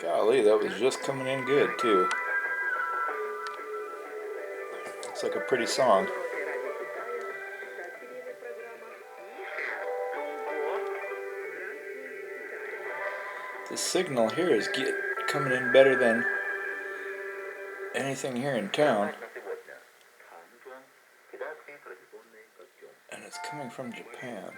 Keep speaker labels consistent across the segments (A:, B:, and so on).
A: Golly, that was just coming in good too. It's like a pretty song. The signal here is coming in better than anything here in town. And it's coming from Japan.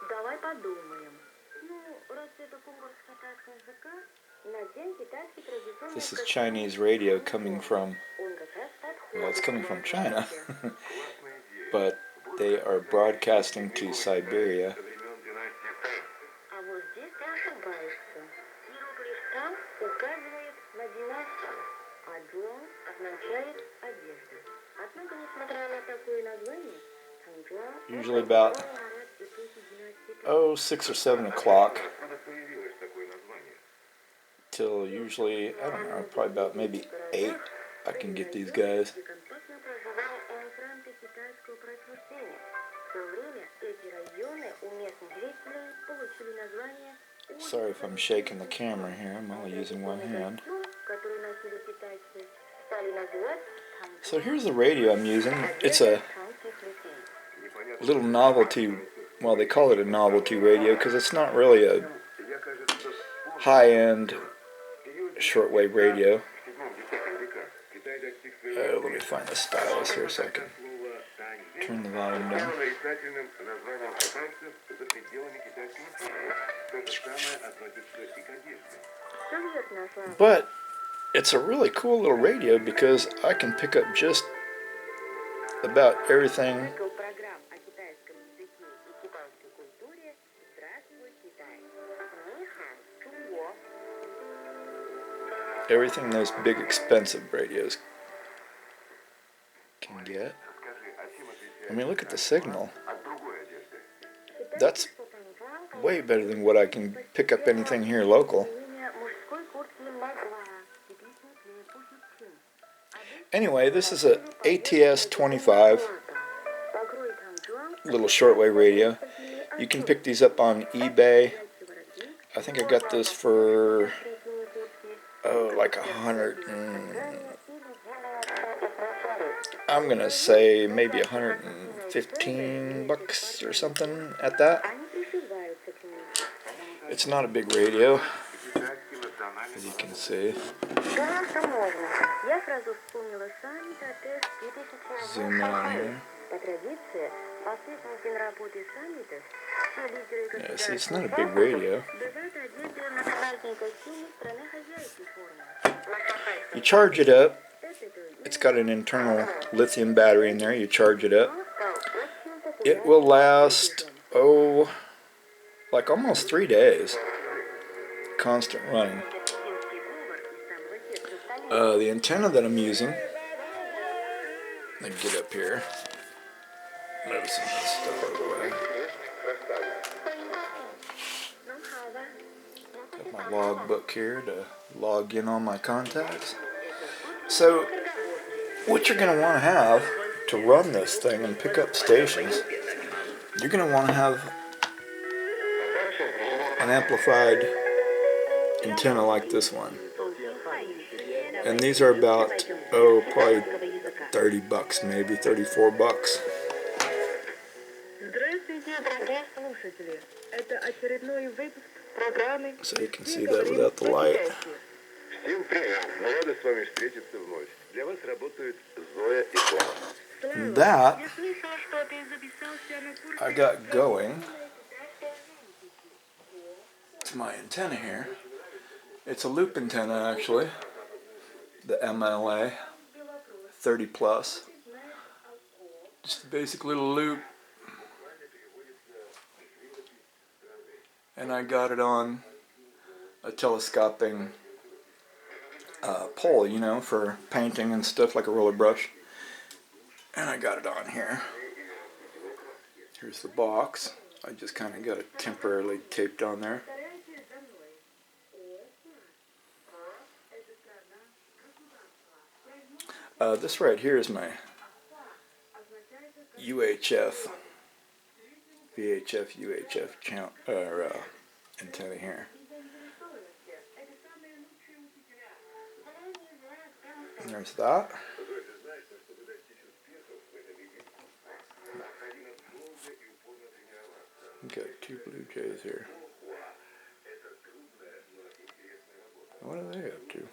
B: Давай подумаем. Ну, раз это конкурс китайского языка, надень китайский традиционный.
A: This is Chinese radio coming from, well, it's coming from China, but they are broadcasting to Siberia.
B: А вот здесь ты ошибаешься. Иероглиф «там» указывает на династию, а «джуан» означает одежда. Однако, несмотря на такое название,
A: Usually about 6 or 7 o'clock till usually, I don't know, probably about maybe 8 I can get these guys. Sorry if I'm shaking the camera here, I'm only using one hand. So here's the radio I'm using. It's a little novelty, well, they call it a novelty radio because it's not really a high-end shortwave radio. Let me find the stylus here so I can turn the volume down. But it's a really cool little radio because I can pick up just about everything those big expensive radios can get. I mean, look at the signal. That's way better than what I can pick up anything here local. Anyway, this is a ATS 25 little shortwave radio. You can pick these up on eBay. I think I got this for like I'm gonna say maybe $115 or something at that. It's not a big radio, as you can see. Zoom in here. Yeah, see, it's not a big radio. You charge it up. It's got an internal lithium battery in there. You charge it up. It will last, like almost 3 days. Constant running. The antenna that I'm using, let me get up here. Move some of this stuff out of the way. Got my log book here to log in on my contacts. So, what you're going to want to have to run this thing and pick up stations, you're going to want to have an amplified antenna like this one. And these are about, probably $30 maybe, $34. So you can see that without the light. And that I got going. It's my antenna here. It's a loop antenna actually. The MLA 30 plus. Just a basic little loop. And I got it on a telescoping pole, you know, for painting and stuff, like a roller brush. And I got it on here. Here's the box. I just kind of got it temporarily taped on there. This right here is my UHF, VHF, UHF channel, antenna here. And there's that. Got two blue jays here. What are they up to?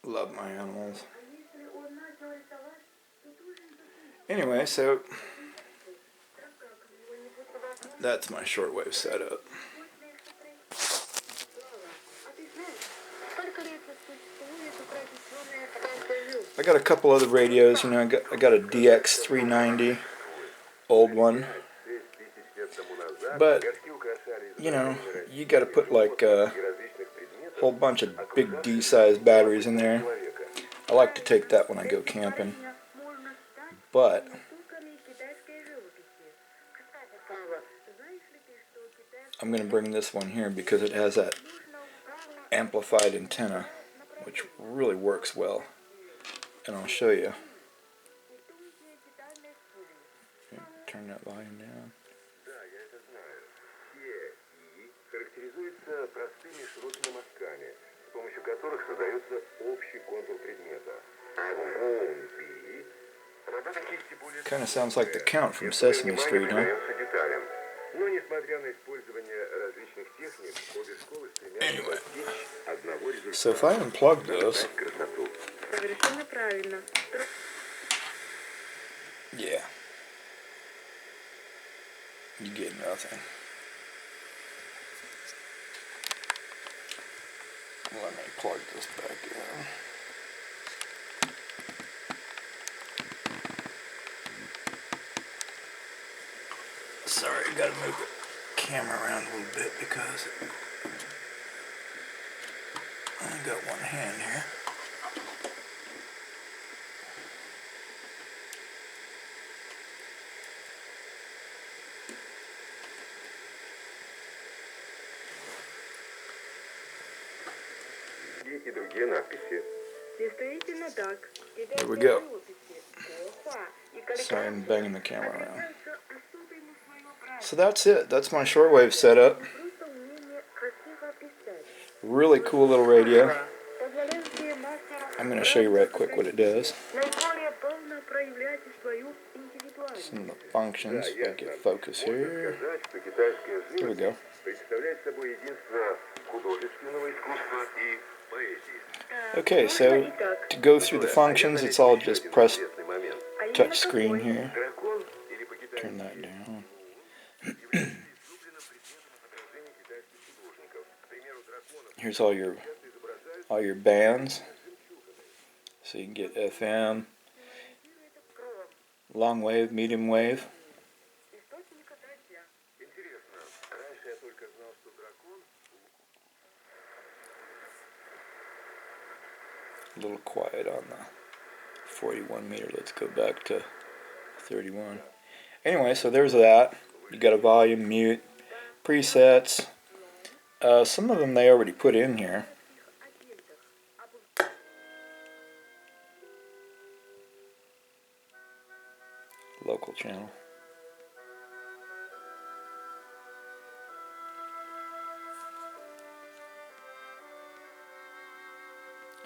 A: Love my animals. Anyway, so that's my shortwave setup. I got a couple other radios, you know, I got a DX390, old one. But, you know, you got to put like a whole bunch of big D-sized batteries in there. I like to take that when I go camping. But I'm going to bring this one here because it has that amplified antenna, which really works well. And I'll show you. Okay, turn that volume down. Kind of sounds like the Count from Sesame Street, huh? Anyway, so if I unplug this, yeah, you get nothing. Let me plug this back in. Sorry, I gotta move the camera around a little bit because I only got one hand here. There we go. Sorry, I'm banging the camera around. So that's it. That's my shortwave setup. Really cool little radio. I'm going to show you right quick what it does. Some of the functions. If I get focus here. There we go. Okay, so to go through the functions, it's all just press touch screen here. Turn that down. Here's all your bands. So you can get FM, long wave, medium wave. A little quiet on the 41 meter. Let's go back to 31. Anyway, so there's that. You got a volume, mute, presets. Some of them they already put in here. Local channel.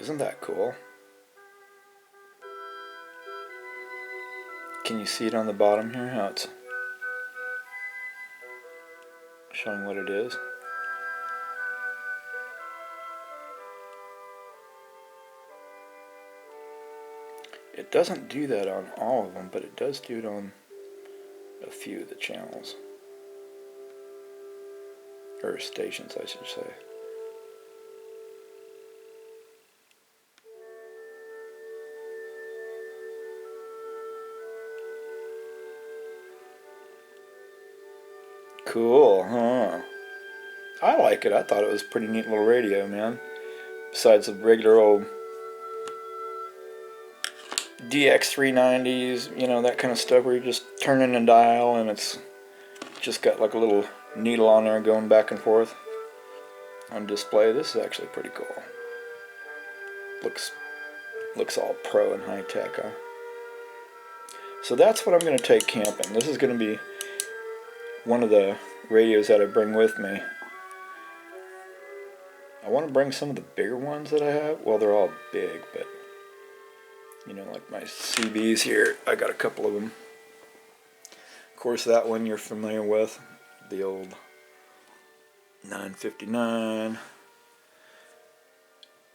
A: Isn't that cool? Can you see it on the bottom here? How it's showing what it is. It doesn't do that on all of them, but it does do it on a few of the channels. Or stations, I should say. Cool, huh? I like it. I thought it was a pretty neat little radio, man. Besides the regular old DX390s, you know, that kind of stuff where you just turn in a dial and it's just got like a little needle on there going back and forth on display. This is actually pretty cool. looks all pro and high tech, huh? So that's what I'm going to take camping. This is going to be one of the radios that I bring with me. I want to bring some of the bigger ones that I have. Well, they're all big, but you know, like my CBs here, I got a couple of them. Of course, that one you're familiar with, the old 959.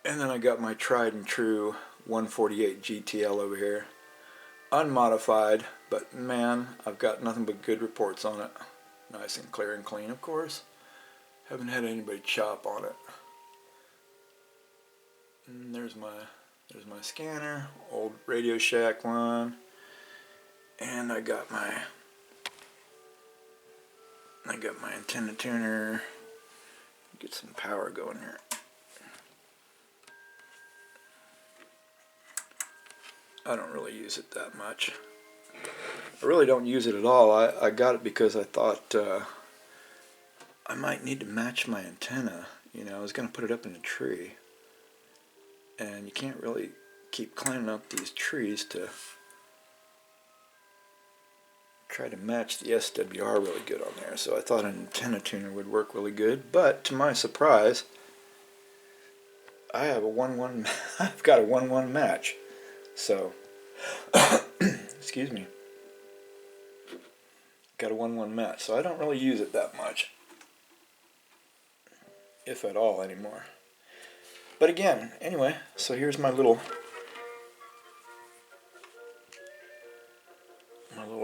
A: And then I got my tried and true 148 GTL over here. Unmodified, but man, I've got nothing but good reports on it. Nice and clear and clean, of course. Haven't had anybody chop on it. And there's my scanner, old Radio Shack one. And I got my antenna tuner. Get some power going here. I don't really use it that much. I really don't use it at all. I got it because I thought I might need to match my antenna. You know, I was going to put it up in a tree. And you can't really keep climbing up these trees to try to match the SWR really good on there. So I thought an antenna tuner would work really good. But to my surprise, I have a 1-1. I've got a 1-1 match. So, excuse me. Got a 1-1 match. So I don't really use it that much, if at all anymore. But again, anyway, so here's my little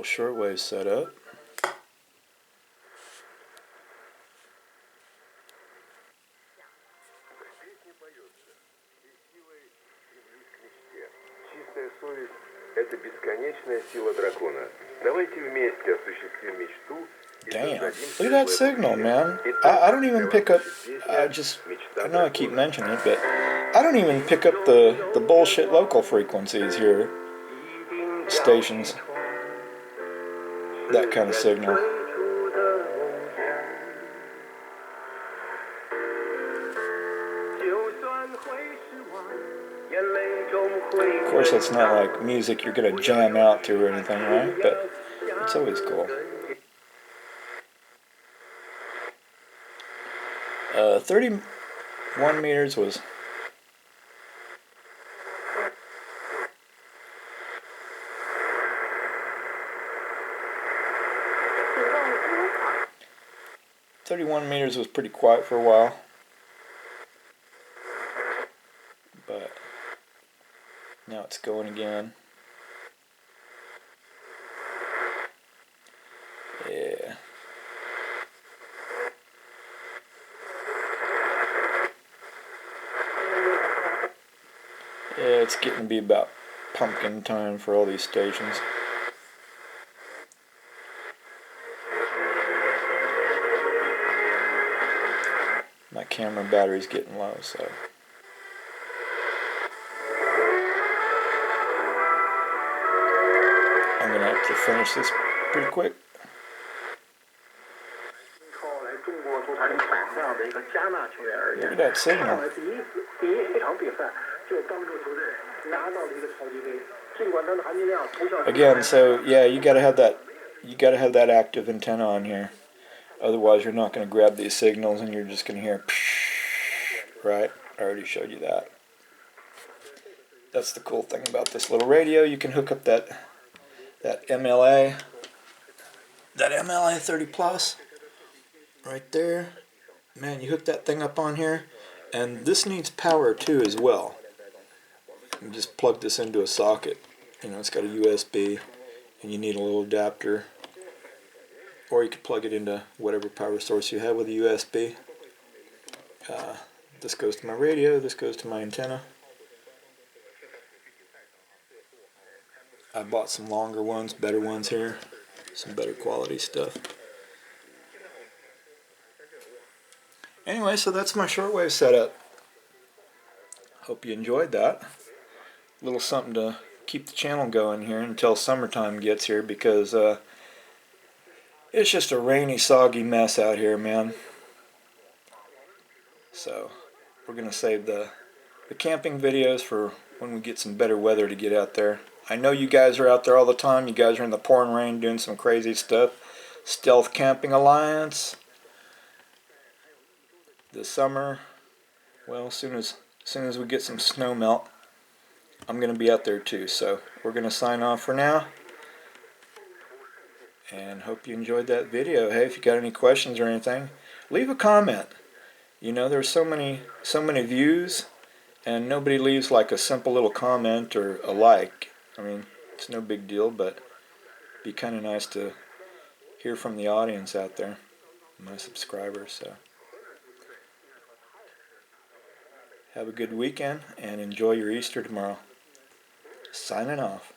A: shortwave setup.
C: Это бесконечная сила дракона. Давайте вместе осуществим мечту.
A: Damn, look at that signal, man. I don't even pick up, I know I keep mentioning it, but I don't even pick up the bullshit local frequencies here. Stations. That kind of signal. Of course, it's not like music you're going to jam out to or anything, right? But it's always cool. 31 meters was... was pretty quiet for a while. But now it's going again. Yeah. Yeah, it's getting to be about pumpkin time for all these stations. My camera battery's getting low, so... I'm gonna have to finish this pretty quick. Look at that signal. Again, so yeah, you gotta have that active antenna on here. Otherwise, you're not going to grab these signals and you're just going to hear, right? I already showed you that. That's the cool thing about this little radio. You can hook up that MLA 30 plus right there. Man, you hook that thing up on here, and this needs power too as well. You just plug this into a socket. You know, it's got a USB, and you need a little adapter. Or you could plug it into whatever power source you have with a USB. This goes to my radio, this goes to my antenna. I bought some longer ones, better ones here. Some better quality stuff. Anyway, so that's my shortwave setup. Hope you enjoyed that. A little something to keep the channel going here until summertime gets here, because it's just a rainy, soggy mess out here, man. So, we're going to save the the camping videos for when we get some better weather to get out there. I know you guys are out there all the time. You guys are in the pouring rain doing some crazy stuff. Stealth Camping Alliance. This summer, well, as soon as we get some snow melt, I'm going to be out there too. So we're going to sign off for now. And hope you enjoyed that video. Hey, if you got any questions or anything, leave a comment. You know, there's so many views, and nobody leaves like a simple little comment or a like. I mean, it's no big deal, but it'd be kind of nice to hear from the audience out there, my subscribers. So have a good weekend and enjoy your Easter tomorrow. Signing off.